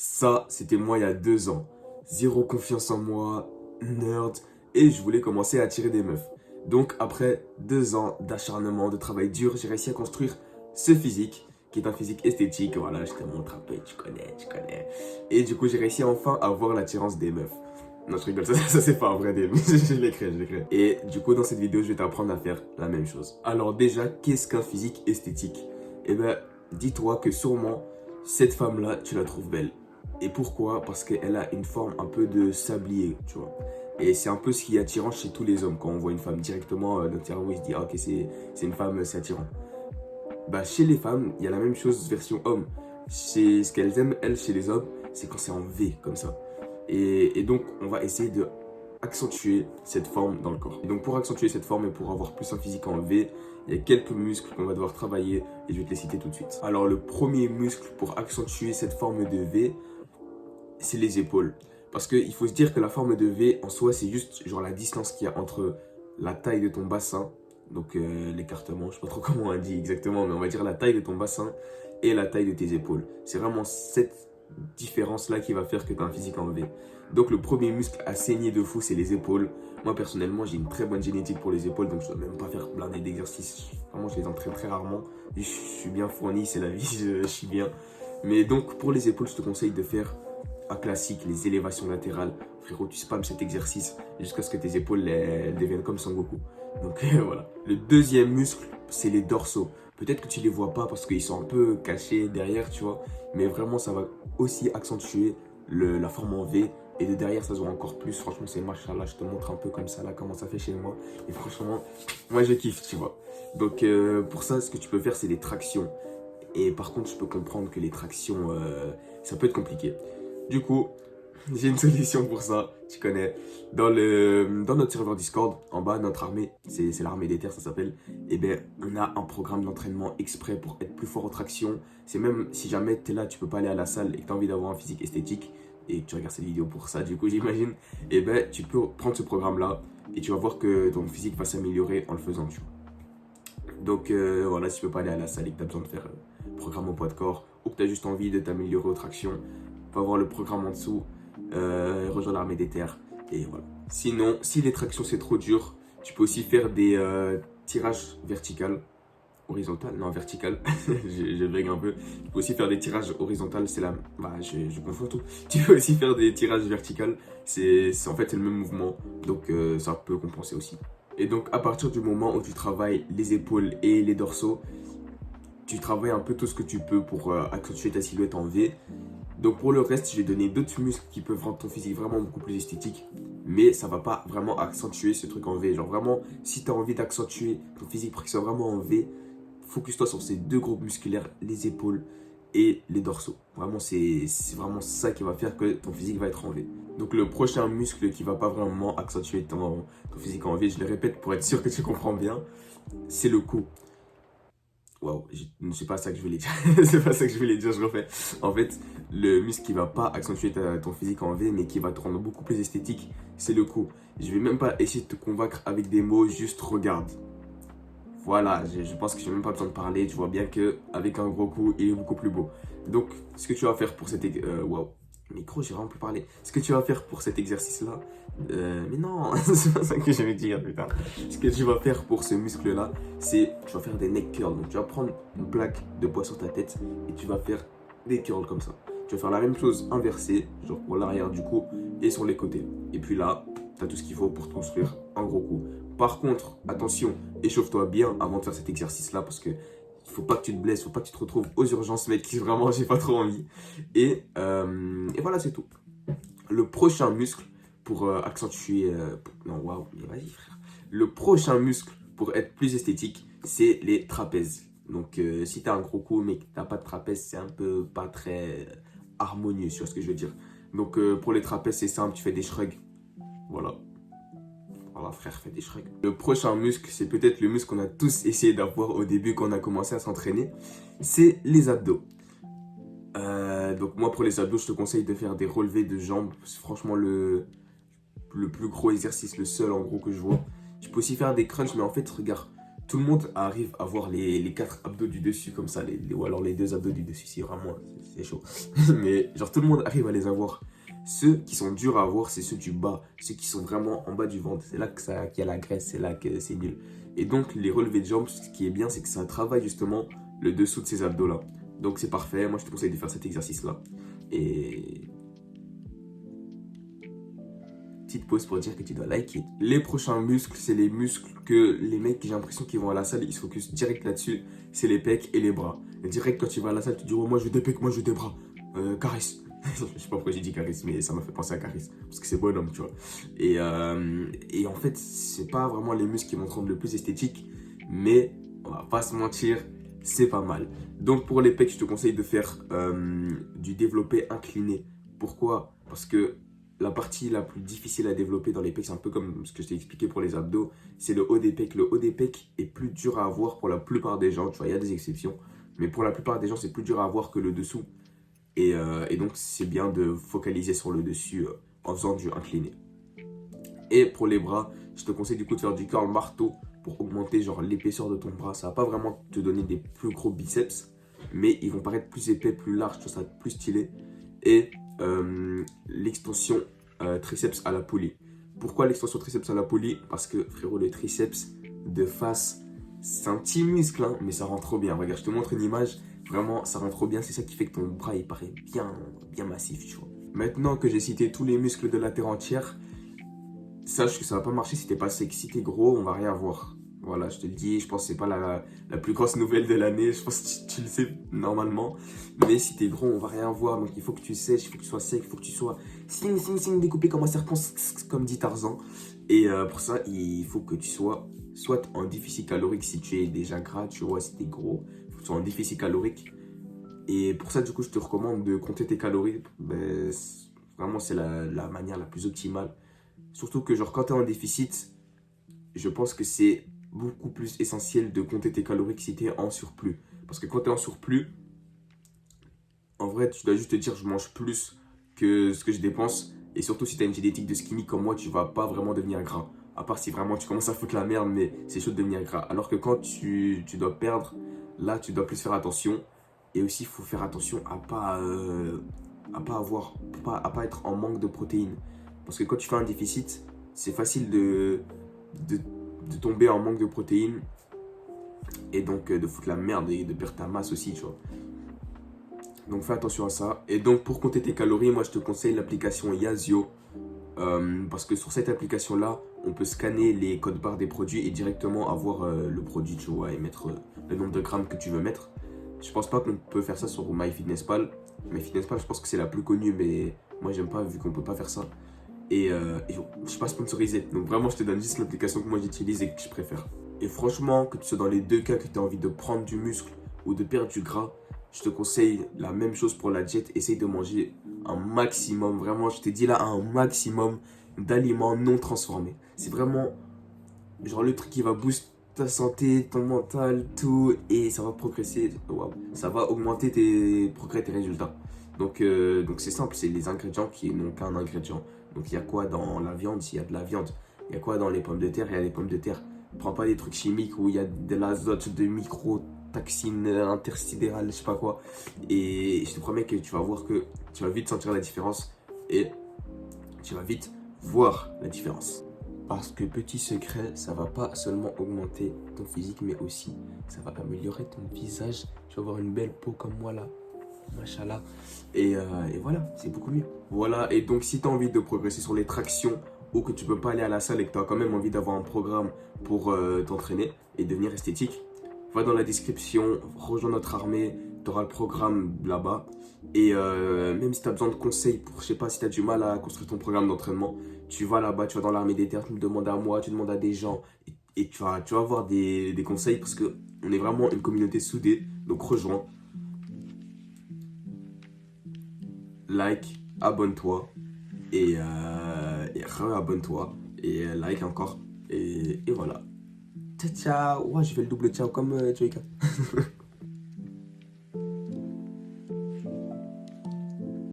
Ça, c'était moi il y a 2 ans. Zéro confiance en moi, nerd, et je voulais commencer à attirer des meufs. Donc après 2 ans d'acharnement, de travail dur, j'ai réussi à construire ce physique, qui est un physique esthétique. Voilà, je te montre un peu, tu connais, tu connais. Et du coup, j'ai réussi enfin à avoir l'attirance des meufs. Non, je rigole, ça c'est pas un vrai délire. Je l'ai créé, je l'ai créé. Et du coup, dans cette vidéo, je vais t'apprendre à faire la même chose. Alors déjà, qu'est-ce qu'un physique esthétique? Eh ben, dis-toi que sûrement, cette femme-là, tu la trouves belle. Et pourquoi? Parce qu'elle a une forme un peu de sablier, tu vois. Et c'est un peu ce qui est attirant chez tous les hommes. Quand on voit une femme directement, notre cerveau il se dit, ah, ok, c'est une femme, c'est attirant. Bah, chez les femmes, il y a la même chose version homme. C'est ce qu'elles aiment, elles, chez les hommes, c'est quand c'est en V, comme ça. Et donc, on va essayer de accentuer cette forme dans le corps. Et donc, pour accentuer cette forme et pour avoir plus un physique en V, il y a quelques muscles qu'on va devoir travailler et je vais te les citer tout de suite. Alors, le premier muscle pour accentuer cette forme de V, c'est les épaules. Parce qu'il faut se dire que la forme de V, en soi, c'est juste genre la distance qu'il y a entre la taille de ton bassin, donc l'écartement, je sais pas trop comment on dit exactement, mais on va dire la taille de ton bassin et la taille de tes épaules. C'est vraiment cette différence-là qui va faire que tu as un physique en V. Donc le premier muscle à saigner de fou, c'est les épaules. Moi, personnellement, j'ai une très bonne génétique pour les épaules, donc je ne dois même pas faire blindé d'exercices. Vraiment, je les entraîne très rarement. Je suis bien fourni, c'est la vie, je suis bien. Mais donc, pour les épaules, je te conseille de faire un classique, les élévations latérales. Frérot, tu spams cet exercice jusqu'à ce que tes épaules elles deviennent comme Son Goku. Donc voilà. Le deuxième muscle, c'est les dorsaux. Peut-être que tu les vois pas parce qu'ils sont un peu cachés derrière, tu vois. Mais vraiment, ça va aussi accentuer la forme en V. Et de derrière, ça se voit encore plus. Franchement, c'est machallah. Je te montre un peu comme ça, là, comment ça fait chez moi. Et franchement, moi, je kiffe, tu vois. Donc, pour ça, ce que tu peux faire, c'est des tractions. Et par contre, je peux comprendre que les tractions, ça peut être compliqué. Du coup, j'ai une solution pour ça, tu connais. Dans notre serveur Discord, en bas, notre armée, c'est l'armée des terres, ça s'appelle. Et bien, on a un programme d'entraînement exprès pour être plus fort aux tractions. C'est même si jamais tu es là, tu peux pas aller à la salle et que tu as envie d'avoir un physique esthétique et que tu regardes cette vidéo pour ça, du coup, j'imagine. Et ben, tu peux prendre ce programme-là et tu vas voir que ton physique va s'améliorer en le faisant, tu vois. Donc voilà, si tu peux pas aller à la salle et que tu as besoin de faire programme au poids de corps ou que tu as juste envie de t'améliorer aux tractions, va voir le programme en dessous, rejoins l'armée des terres et voilà. Sinon, si les tractions c'est trop dur, tu peux aussi faire des tirages verticales, horizontal, non vertical, je bug un peu. Tu peux aussi faire des tirages horizontaux, c'est la, bah je confonds tout. Tu peux aussi faire des tirages verticales, en fait c'est le même mouvement, donc ça peut compenser aussi. Et donc à partir du moment où tu travailles les épaules et les dorsaux, tu travailles un peu tout ce que tu peux pour accentuer ta silhouette en V. Donc pour le reste, je vais donner d'autres muscles qui peuvent rendre ton physique vraiment beaucoup plus esthétique. Mais ça va pas vraiment accentuer ce truc en V. Genre vraiment, si tu as envie d'accentuer ton physique pour qu'il soit vraiment en V, focus-toi sur ces deux groupes musculaires, les épaules et les dorsaux. Vraiment, c'est vraiment ça qui va faire que ton physique va être en V. Donc le prochain muscle qui va pas vraiment accentuer ton physique en V, je le répète pour être sûr que tu comprends bien, c'est le cou. Waouh, c'est pas ça que je voulais dire. C'est pas ça que je voulais dire, je refais. En fait, le muscle qui va pas accentuer ton physique en V, mais qui va te rendre beaucoup plus esthétique, c'est le cou. Je vais même pas essayer de te convaincre avec des mots, juste regarde. Voilà, je pense que j'ai même pas besoin de parler. Tu vois bien que avec un gros cou, il est beaucoup plus beau. Donc, ce que tu vas faire pour cet waouh, micro, j'ai vraiment plus parlé. Ce que tu vas faire pour cet exercice-là, mais non, c'est pas ça que je vais dire, putain. Ce que tu vas faire pour ce muscle-là, c'est tu vas faire des neck curls. Donc, tu vas prendre une plaque de poids sur ta tête et tu vas faire des curls comme ça. Tu vas faire la même chose inversée, genre pour l'arrière du cou et sur les côtés. Et puis là, tu as tout ce qu'il faut pour te construire un gros cou. Par contre, attention, échauffe-toi bien avant de faire cet exercice-là parce que faut pas que tu te blesses, faut pas que tu te retrouves aux urgences, mec, vraiment, j'ai pas trop envie. Et voilà, c'est tout. Le prochain muscle pour accentuer. Non, waouh, mais vas-y, frère. Le prochain muscle pour être plus esthétique, c'est les trapèzes. Donc, si tu as un gros cou, mais que tu n'as pas de trapèze, c'est un peu pas très harmonieux, sur ce que je veux dire. Donc, pour les trapèzes, c'est simple, tu fais des shrugs. Voilà. Voilà, frère, fais des shrugs. Le prochain muscle, c'est peut-être le muscle qu'on a tous essayé d'avoir au début quand on a commencé à s'entraîner. C'est les abdos. Donc moi, pour les abdos, je te conseille de faire des relevés de jambes. C'est franchement le plus gros exercice, le seul en gros que je vois. Tu peux aussi faire des crunchs, mais en fait, regarde, tout le monde arrive à voir les 4 abdos du dessus comme ça, ou alors les 2 abdos du dessus, si vraiment c'est chaud. Mais genre tout le monde arrive à les avoir. Ceux qui sont durs à avoir, c'est ceux du bas, ceux qui sont vraiment en bas du ventre. C'est là qu'il y a la graisse, c'est là que c'est nul. Et donc les relevés de jambes, ce qui est bien, c'est que ça travaille justement le dessous de ces abdos-là. Donc c'est parfait, moi je te conseille de faire cet exercice-là. Et petite pause pour dire que tu dois liker. Les prochains muscles, c'est les muscles que les mecs, j'ai l'impression qu'ils vont à la salle, ils se focus direct là-dessus. C'est les pecs et les bras. Et direct, quand tu vas à la salle, tu dis, oh, moi je veux des pecs, moi je veux des bras. Caris. Je sais pas pourquoi j'ai dit Caris, mais ça m'a fait penser à Caris. Parce que c'est bonhomme, tu vois. Et en fait, c'est pas vraiment les muscles qui vont te rendre le plus esthétique. Mais on va pas se mentir, c'est pas mal. Donc pour les pecs, je te conseille de faire du développé incliné. Pourquoi? Parce que la partie la plus difficile à développer dans les pecs, c'est un peu comme ce que je t'ai expliqué pour les abdos, c'est le haut des pecs. Le haut des pecs est plus dur à avoir pour la plupart des gens, tu vois, il y a des exceptions, mais pour la plupart des gens, c'est plus dur à avoir que le dessous. Et donc, c'est bien de focaliser sur le dessus en faisant du incliné. Et pour les bras, je te conseille du coup de faire du curl marteau pour augmenter genre l'épaisseur de ton bras. Ça va pas vraiment te donner des plus gros biceps, mais ils vont paraître plus épais, plus larges, tout ça, plus stylé. Et l'extension triceps à la poulie. Pourquoi l'extension triceps à la poulie? Parce que frérot, le triceps de face, c'est un petit muscle, hein, mais ça rend trop bien. Regarde, je te montre une image. Vraiment, ça rend trop bien. C'est ça qui fait que ton bras, il paraît bien massif, tu vois. Maintenant que j'ai cité tous les muscles de la terre entière, sache que ça va pas marcher si t'es pas sec. Si t'es gros, on va rien voir. Voilà, je te le dis, je pense que c'est pas la plus grosse nouvelle de l'année. Je pense que tu le sais normalement. Mais si t'es gros, on va rien voir. Donc il faut que tu sèches, il faut que tu sois sec, il faut que tu sois découpé comme un serpent, comme dit Tarzan. Et pour ça, il faut que tu sois soit en déficit calorique si tu es déjà gras, tu vois, si t'es gros. Il faut que tu sois en déficit calorique. Et pour ça, du coup, je te recommande de compter tes calories. Ben, vraiment, c'est la manière la plus optimale. Surtout que genre quand t'es en déficit, je pense que c'est beaucoup plus essentiel de compter tes calories que si t'es en surplus. Parce que quand t'es en surplus, en vrai, tu dois juste te dire je mange plus que ce que je dépense. Et surtout si t'as une génétique de skinny comme moi, tu vas pas vraiment devenir gras. À part si vraiment tu commences à foutre la merde, mais c'est chaud de devenir gras. Alors que quand tu dois perdre, là tu dois plus faire attention. Et aussi il faut faire attention à pas être en manque de protéines. Parce que quand tu fais un déficit, c'est facile de tomber en manque de protéines et donc de foutre la merde et de perdre ta masse aussi, tu vois. Donc fais attention à ça. Et donc pour compter tes calories, moi je te conseille l'application Yazio. Parce que sur cette application-là, on peut scanner les codes barres des produits et directement avoir le produit, tu vois, et mettre le nombre de grammes que tu veux mettre. Je pense pas qu'on peut faire ça sur MyFitnessPal. MyFitnessPal, je pense que c'est la plus connue, mais moi j'aime pas vu qu'on peut pas faire ça. Et je suis pas sponsorisé. Donc vraiment, je te donne juste l'application que moi j'utilise et que je préfère. Et franchement, que tu sois dans les deux cas, que tu as envie de prendre du muscle ou de perdre du gras, je te conseille la même chose pour la diète. Essaye de manger un maximum, vraiment, je te dis là, un maximum d'aliments non transformés. C'est vraiment genre le truc qui va booster ta santé, ton mental, tout, et ça va progresser. Waouh, ça va augmenter tes progrès, tes résultats. Donc c'est simple, c'est les ingrédients qui n'ont qu'un ingrédient. Donc il y a quoi dans la viande? Il y a de la viande. Il y a quoi dans les pommes de terre? Il y a des pommes de terre. Prends pas des trucs chimiques où il y a de l'azote, de microtoxines intersidérales, je sais pas quoi. Et je te promets que tu vas voir que tu vas vite sentir la différence et tu vas vite voir la différence. Parce que petit secret, ça va pas seulement augmenter ton physique, mais aussi ça va améliorer ton visage. Tu vas avoir une belle peau comme moi là. Machallah. Et voilà, c'est beaucoup mieux. Voilà, et donc si tu as envie de progresser sur les tractions ou que tu peux pas aller à la salle et que tu as quand même envie d'avoir un programme pour t'entraîner et devenir esthétique, va dans la description, rejoins notre armée, tu auras le programme là-bas. Et même si tu as besoin de conseils pour, je sais pas, si tu as du mal à construire ton programme d'entraînement, tu vas là-bas, tu vas dans l'armée des terres, tu me demandes à moi, tu demandes à des gens et tu vas avoir des conseils parce qu'on est vraiment une communauté soudée. Donc rejoins. Like, abonne-toi et re-abonne-toi et like encore et voilà. Ciao ciao. Ouais, je fais le double ciao comme Joyka.